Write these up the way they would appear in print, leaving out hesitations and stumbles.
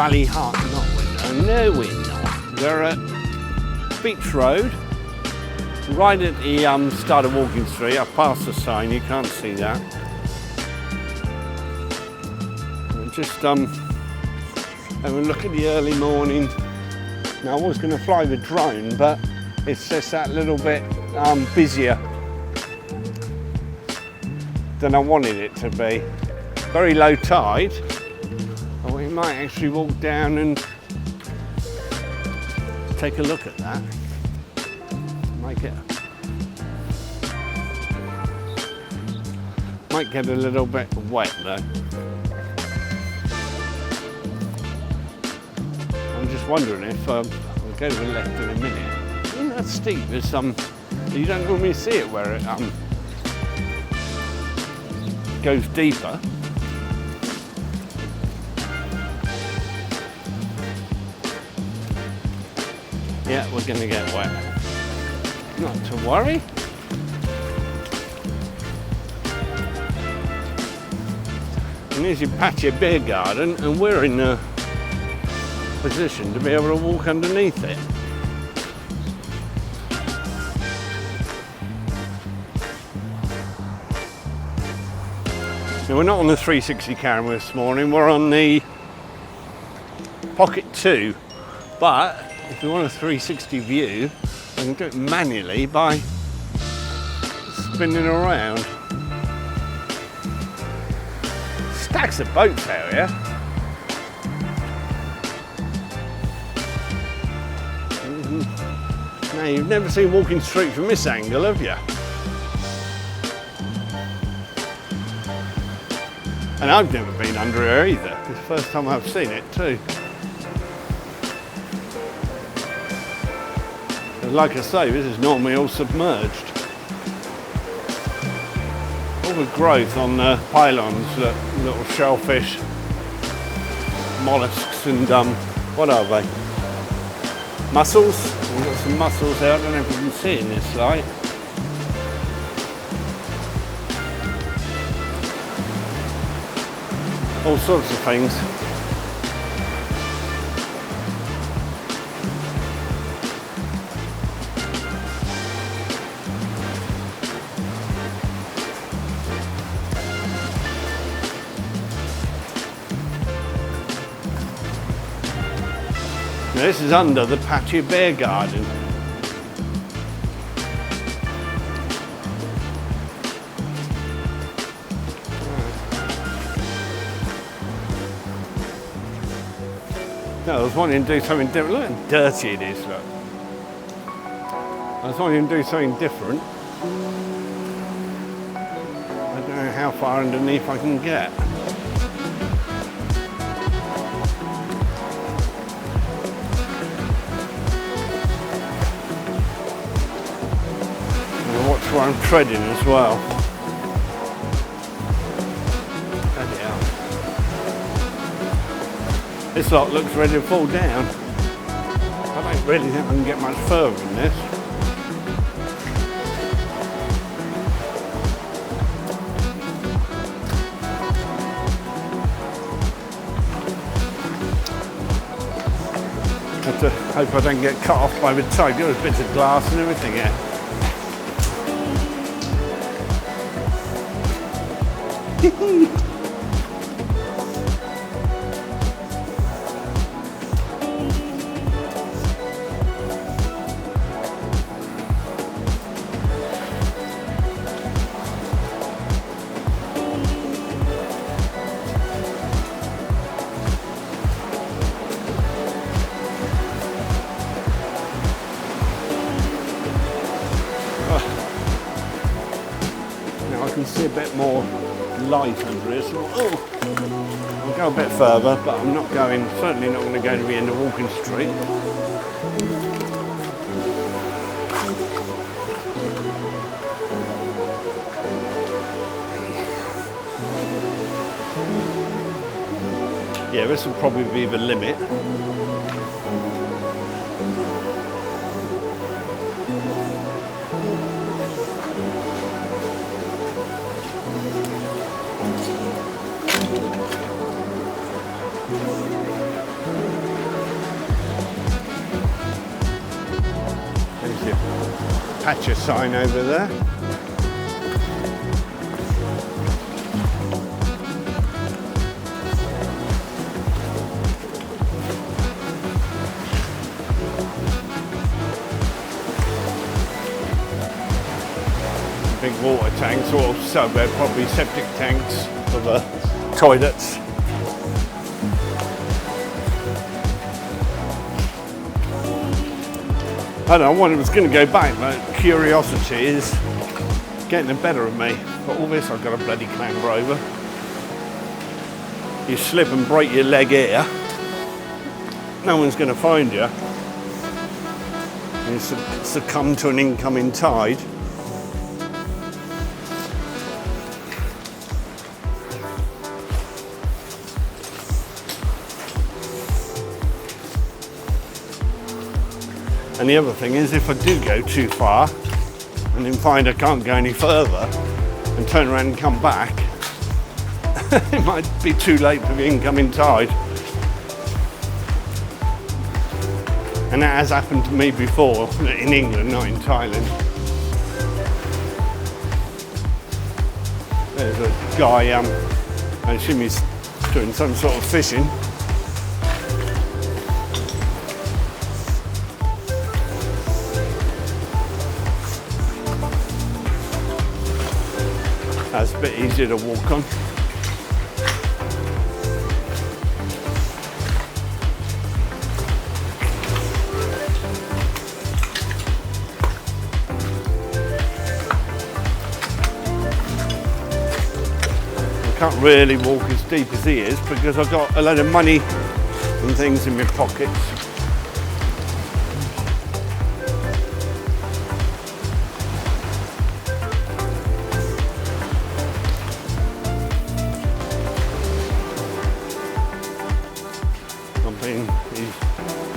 Bali Hi, no we're not. We're at Beach Road, right at the start of Walking Street. I've passed the sign, you can't see that. We're just having a look at the early morning. Now I was going to fly the drone, but it's just that little bit busier than I wanted it to be. Very low tide. We might actually walk down and take a look at that. Might get a little bit wet though. I'm just wondering if I'll go to the left in a minute. Isn't that steep? There's you don't normally see it where it goes deeper. Yeah, we're going to get wet. Not to worry. And here's your Pattaya beer garden, and we're in a position to be able to walk underneath it. Now, we're not on the 360 camera this morning, we're on the Pocket 2, but if you want a 360 view, I can do it manually by spinning around. Stacks of boats out here. Now, you've never seen Walking Street from this angle, have you? And I've never been under here either. It's the first time I've seen it too. Like I say, this is normally all submerged. All the growth on the pylons, little shellfish, mollusks and what are they? Mussels? We've got some mussels out, I don't know if you can see in this light. All sorts of things. Now this is under the Pattaya beer garden. No, I was wanting to do something different. Look how dirty it is, look. I was wanting to do something different. I don't know how far underneath I can get. And watch where I'm treading as well. Bloody hell. This lot looks ready to fall down. I don't really think I can get much further than this. I have to hope I don't get cut off by the tide. There's bits of glass and everything here. I can see a bit more light under here, so I'll go a bit further, but I'm not going, certainly not going to go to the end of Walking Street. Yeah, this will probably be the limit. Pattaya sign over there. Big water tanks, or so they're probably septic tanks for the toilets. I don't know, I was going to go back, but curiosity is getting the better of me. But all this I've got to bloody clamber over. You slip and break your leg here, no one's going to find you. You succumb to an incoming tide. And the other thing is, if I do go too far and then find I can't go any further and turn around and come back, it might be too late for the incoming tide. And that has happened to me before, in England, not in Thailand. There's a guy, I assume he's doing some sort of fishing. That's a bit easier to walk on. I can't really walk as deep as he is because I've got a load of money and things in my pockets.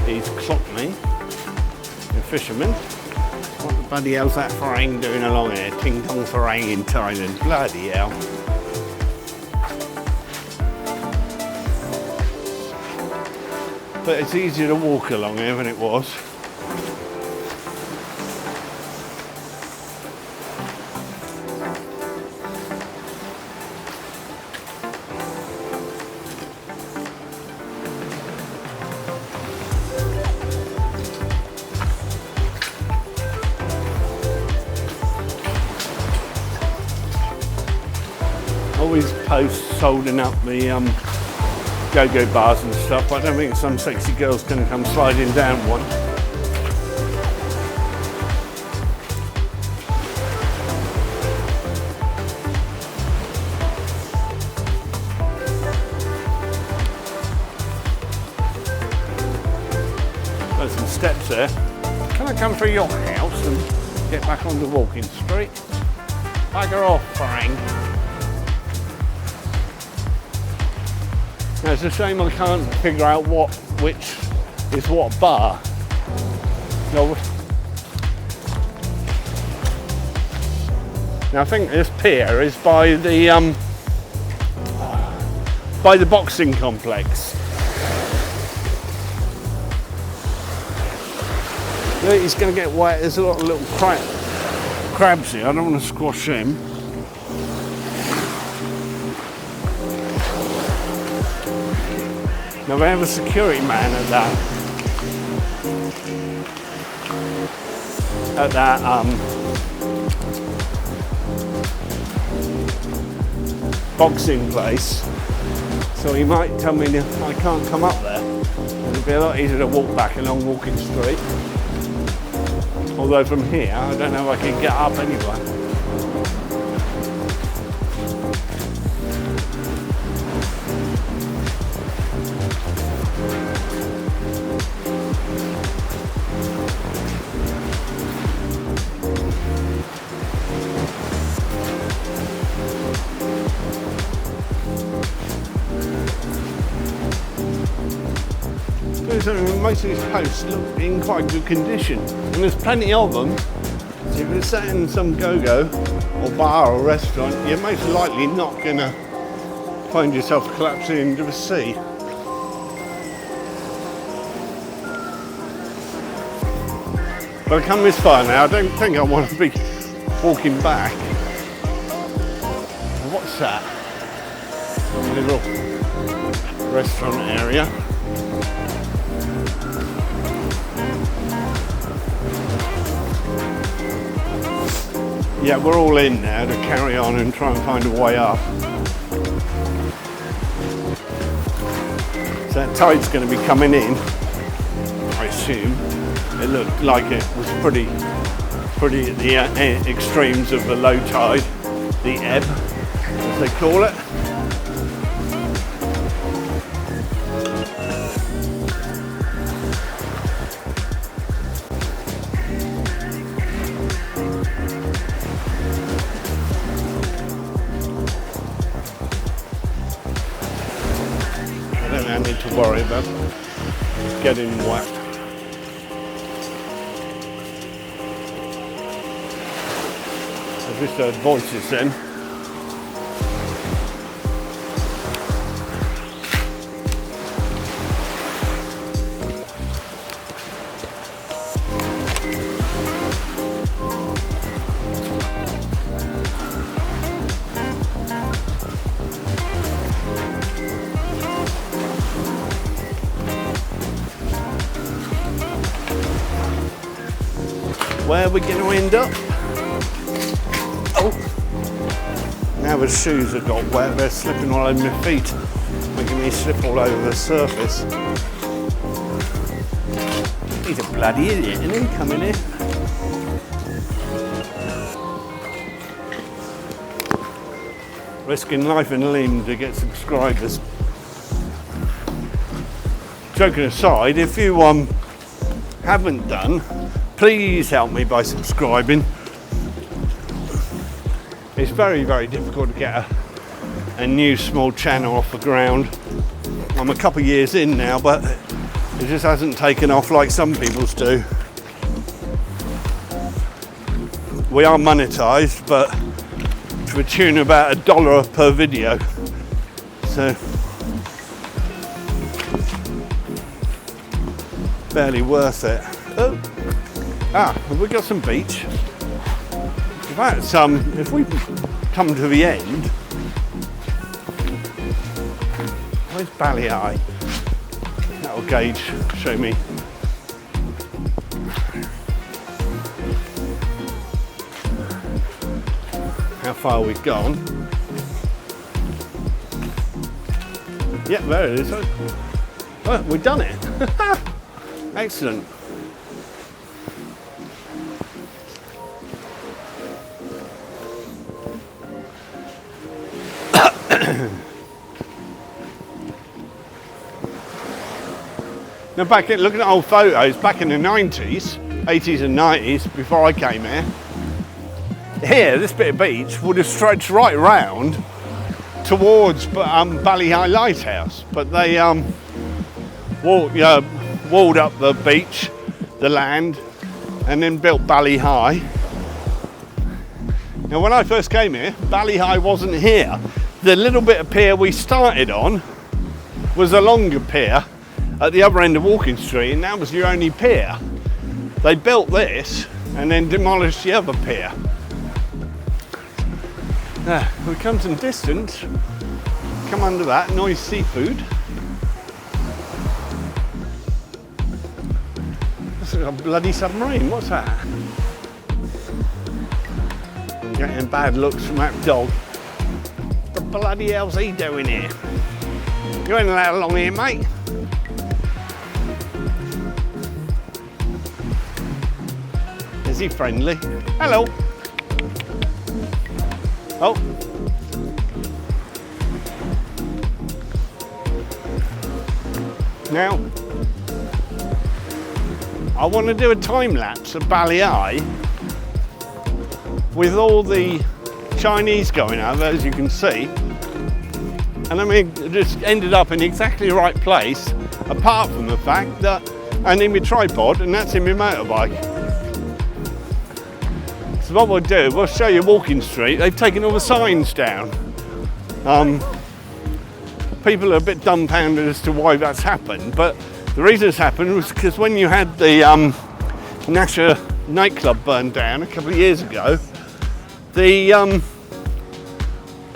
He's clocked me, the fisherman. What the bloody hell's that farang doing along here? Ting tong farang in Thailand, bloody hell. But it's easier to walk along here than it was. Always posts holding up the go-go bars and stuff. I don't think some sexy girl's going to come sliding down one. There's some steps there. Can I come through your house and get back on the walking street? Bugger off, Frank. Now, it's a shame I can't figure out which is what bar. Now I think this pier is by the boxing complex. Look, he's going to get wet. There's a lot of little crabs here. I don't want to squash him. Now we have a security man at that boxing place, so he might tell me if I can't come up there. It'll be a lot easier to walk back along Walking Street. Although from here, I don't know if I can get up anyway. Most of these posts look in quite good condition, and there's plenty of them. So if you're sat in some go-go or bar or restaurant, you're most likely not going to find yourself collapsing into the sea. But I've come this far now, I don't think I want to be walking back. What's that? Little restaurant area. Yeah, we're all in now to carry on and try and find a way up. So that tide's going to be coming in, I assume. It looked like it was pretty at the extremes of the low tide, the ebb, as they call it. I don't need to worry about getting wet. I just heard voices then. Where are we going to end up? Oh, now the shoes have got wet, they're slipping all over my feet, making me slip all over the surface. He's a bloody idiot, isn't he, coming in? Risking life and limb to get subscribers. Joking aside, if you haven't done, please help me by subscribing. It's very, very difficult to get a new small channel off the ground. I'm a couple of years in now, but it just hasn't taken off like some people's do. We are monetized, but to a tune of about $1 per video. So barely worth it. Oh. Have we got some beach? In fact, if we come to the end, where's Bali Hi? That'll gauge, show me. How far we've gone. Yeah, there it is. Oh, we've done it. Excellent. Now looking at old photos, back in the 90s, 80s and 90s, before I came here, this bit of beach would have stretched right round towards Bali Hi Lighthouse, but they walled up the beach, the land, and then built Bali Hi. Now when I first came here, Bali Hi wasn't here. The little bit of pier we started on was a longer pier at the other end of Walking Street, and that was your only pier. They built this and then demolished the other pier. We come some distance, come under that, Noise Seafood. That's a bloody submarine, what's that? I'm getting bad looks from that dog. What the bloody hell's he doing here? You ain't allowed along here, mate. Is he friendly? Hello. Oh. Now, I want to do a time lapse of Bali Hi with all the Chinese going over, as you can see. And I mean, it just ended up in exactly the right place, apart from the fact that I'm in my tripod and that's in my motorbike. So what we'll do, we'll show you Walking Street. They've taken all the signs down. People are a bit dumbfounded as to why that's happened, but the reason it's happened was because when you had the National nightclub burned down a couple of years ago, the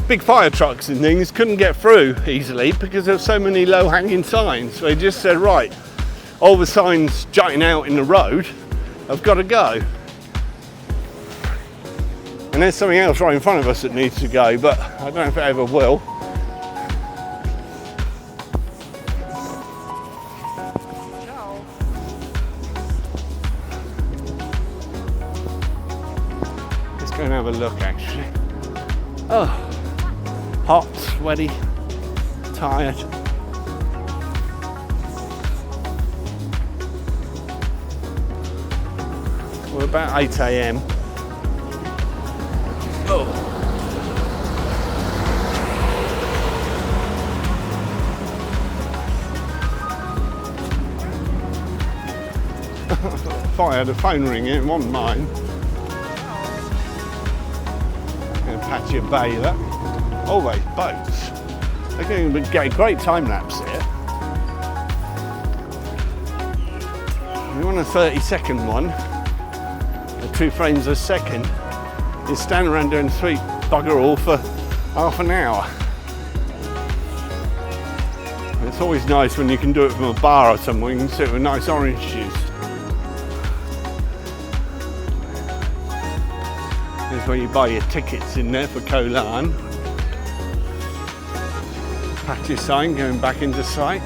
big fire trucks and things couldn't get through easily because there were so many low-hanging signs. So they just said, right, all the signs jutting out in the road have got to go. And there's something else right in front of us that needs to go, but I don't know if it ever will. Let's go and have a look actually. Oh, hot, sweaty, tired. We're about 8 a.m. Oh. If I had a phone ringing, it wasn't mine. Pattaya Bay, that. Always boats. They're going to get a great time lapse here. You want a 30-second one, at 2 frames a second. You stand around doing sweet bugger all for half an hour. And it's always nice when you can do it from a bar or somewhere. You can sit with nice orange juice. Here's where you buy your tickets in there for Koh Larn. Pattaya sign going back into sight.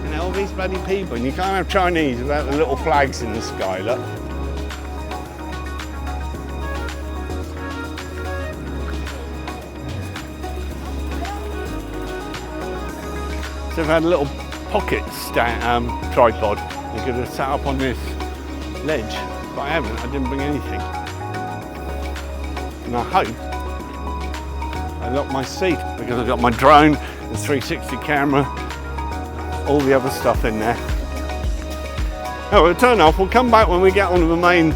And all these bloody people, and you can't have Chinese without the little flags in the sky, look. So they've had a little pocket tripod. You could have sat up on this ledge, but I haven't. I didn't bring anything. And I hope I locked my seat because I've got my drone, the 360 camera, all the other stuff in there. Oh, we'll turn off. We'll come back when we get onto the main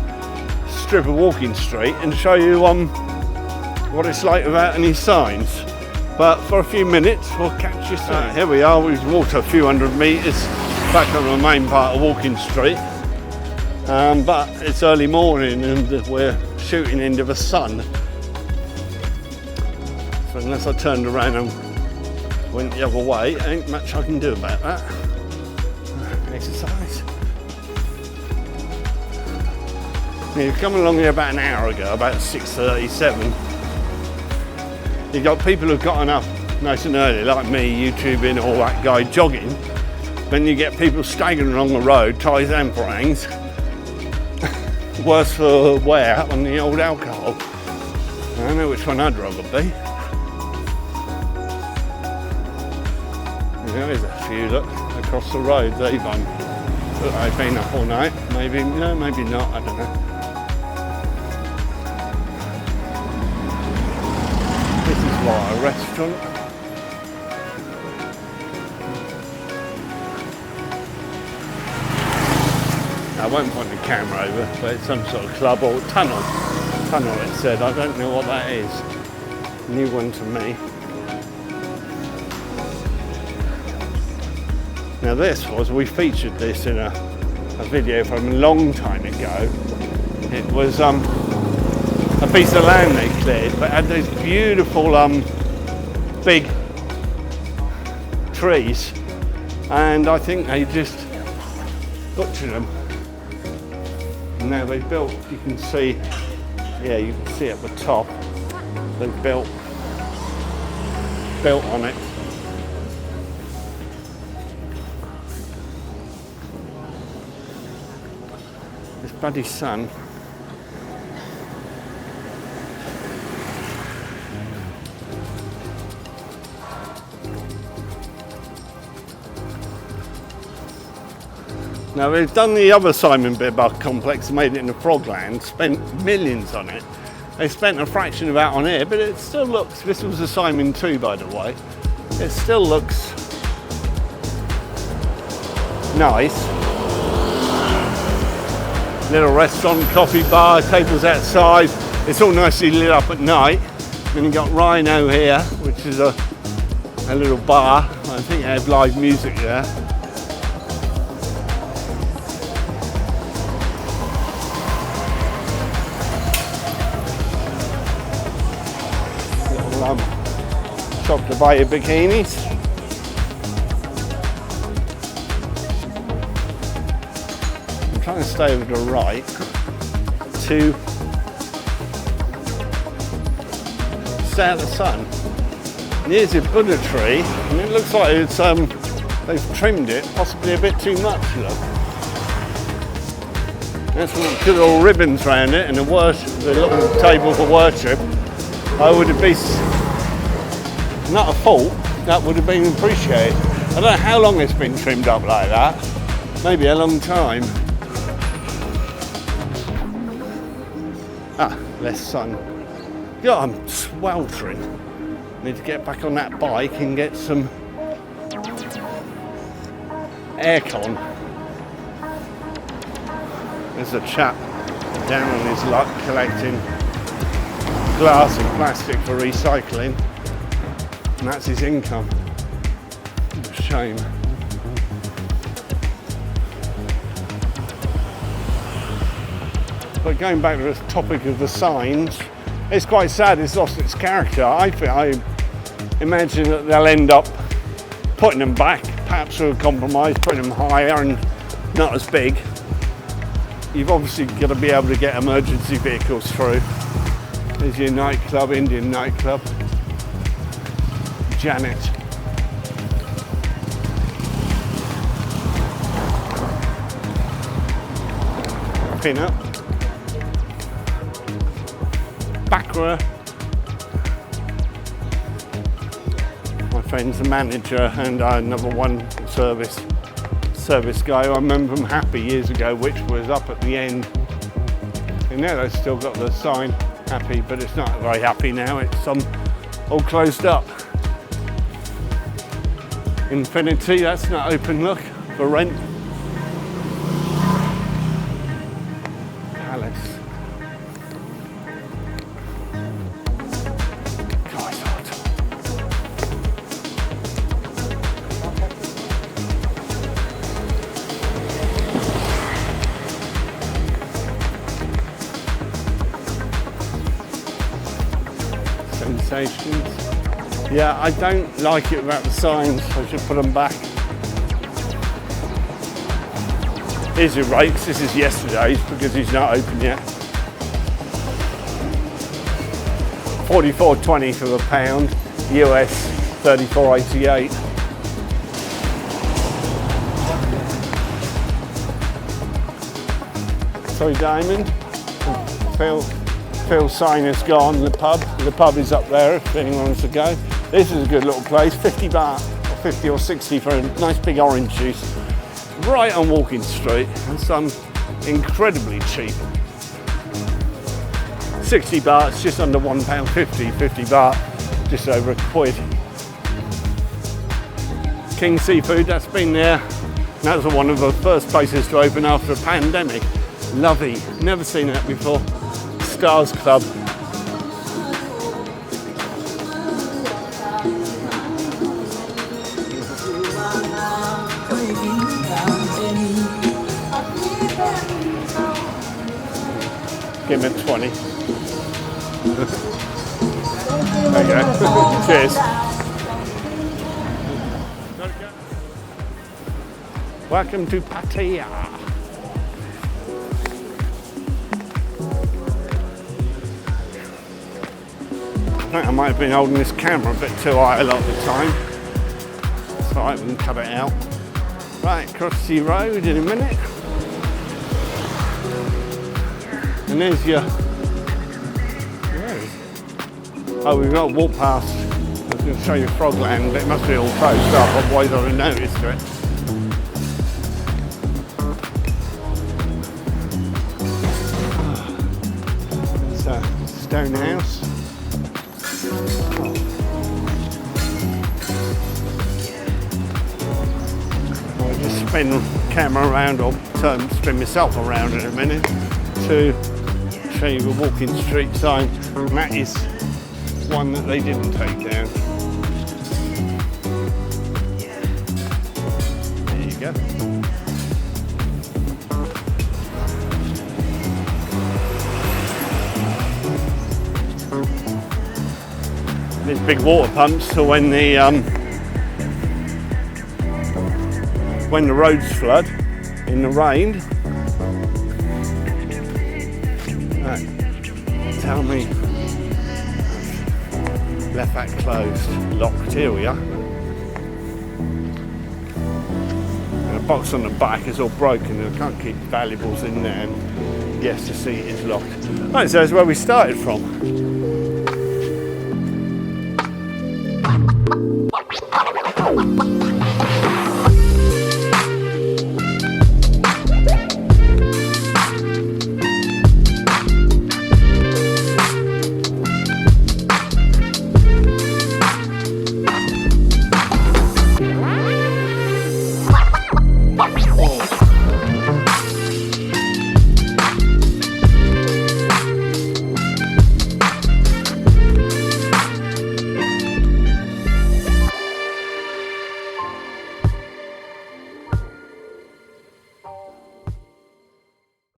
strip of walking street and show you what it's like without any signs. But for a few minutes, we'll catch you soon. Here we are. We've walked a few hundred metres back on the main part of Walking Street. But it's early morning and we're shooting into the sun. So unless I turned around and went the other way, ain't much I can do about that. Exercise. Now, you've come along here about an hour ago, about 6:37. You've got people who've gotten up nice and early, like me, YouTubing, all that guy jogging. Then you get people staggering along the road, ties and prangs. Worse for wear on the old alcohol. I don't know which one I'd rather be. There's a few, look, across the road. They've been up all night. Maybe, no, maybe not, I don't know. This is what, a restaurant? I won't point the camera over, but it's some sort of club or tunnel. Tunnel, it said. I don't know what that is. New one to me. Now we featured this in a video from a long time ago. It was a piece of land they cleared, but had those beautiful big trees, and I think they just butchered them. And now they built, you can see, yeah, you can see at the top, they've built on it. This bloody sun. Now they've done the other Simon Bedbug complex, made it into Frogland, spent millions on it. They spent a fraction of that on here, but it still looks, this was a Simon 2 by the way, it still looks nice. Little restaurant, coffee bar, tables outside, it's all nicely lit up at night. Then you've got Rhino here, which is a little bar, I think they have live music there. little shop to buy your bikinis. I'm trying to stay over the right to stay out the sun. And here's a Buddha tree, and it looks like it's they've trimmed it, possibly a bit too much. Look. There's some good little ribbons around it, and the little table for worship. I would have been not a fault. That would have been appreciated. I don't know how long it's been trimmed up like that. Maybe a long time. Less sun. God, I'm sweltering. Need to get back on that bike and get some aircon. There's a chap down on his luck collecting glass and plastic for recycling, and that's his income. Shame. But going back to the topic of the signs, it's quite sad it's lost its character. I imagine that they'll end up putting them back, perhaps through a compromise, putting them higher and not as big. You've obviously got to be able to get emergency vehicles through. There's your nightclub, Indian nightclub. Janet. Pin up. Bakra. My friend's the manager and another one service guy. I remember from Happy years ago, which was up at the end. And now they've still got the sign Happy, but it's not very happy now. It's all closed up. Infinity, that's not open, look, for rent. Palace. God, it's hot. Sensations. Yeah, I don't like it about the signs. I should put them back. Here's your rates. This is yesterday's because he's not open yet. $44.20 for the pound. US $34.88. Sorry, Diamond. Phil's sign is gone. The pub is up there if anyone wants to go. This is a good little place. 50 baht, or 50 or 60 for a nice big orange juice. Right on Walking Street, and some incredibly cheap. 60 baht, it's just under £1.50. 50 baht, just over a quid. King Seafood, that's been there. That was one of the first places to open after a pandemic. Lovely, never seen that before. Stars Club. Give him a 20. There you go. Cheers. Welcome to Pattaya. I think I might have been holding this camera a bit too high a lot of the time. So I can cut it out. Right, across the road in a minute. And there's your... Oh, we've got to walk past. I was going to show you Frogland, but it must be all closed up, otherwise I would have noticed it. It's a stone house. I'll just spin the camera around, or spin myself around in a minute to show you the Walking Street sign. And that is one that they didn't take down. There you go. these big water pumps for when the roads flood in the rain. Right. Tell me, left that closed, locked. Here we are. And the box on the back is all broken and I can't keep valuables in there. And yes, the seat is locked. Right, so that's where we started from.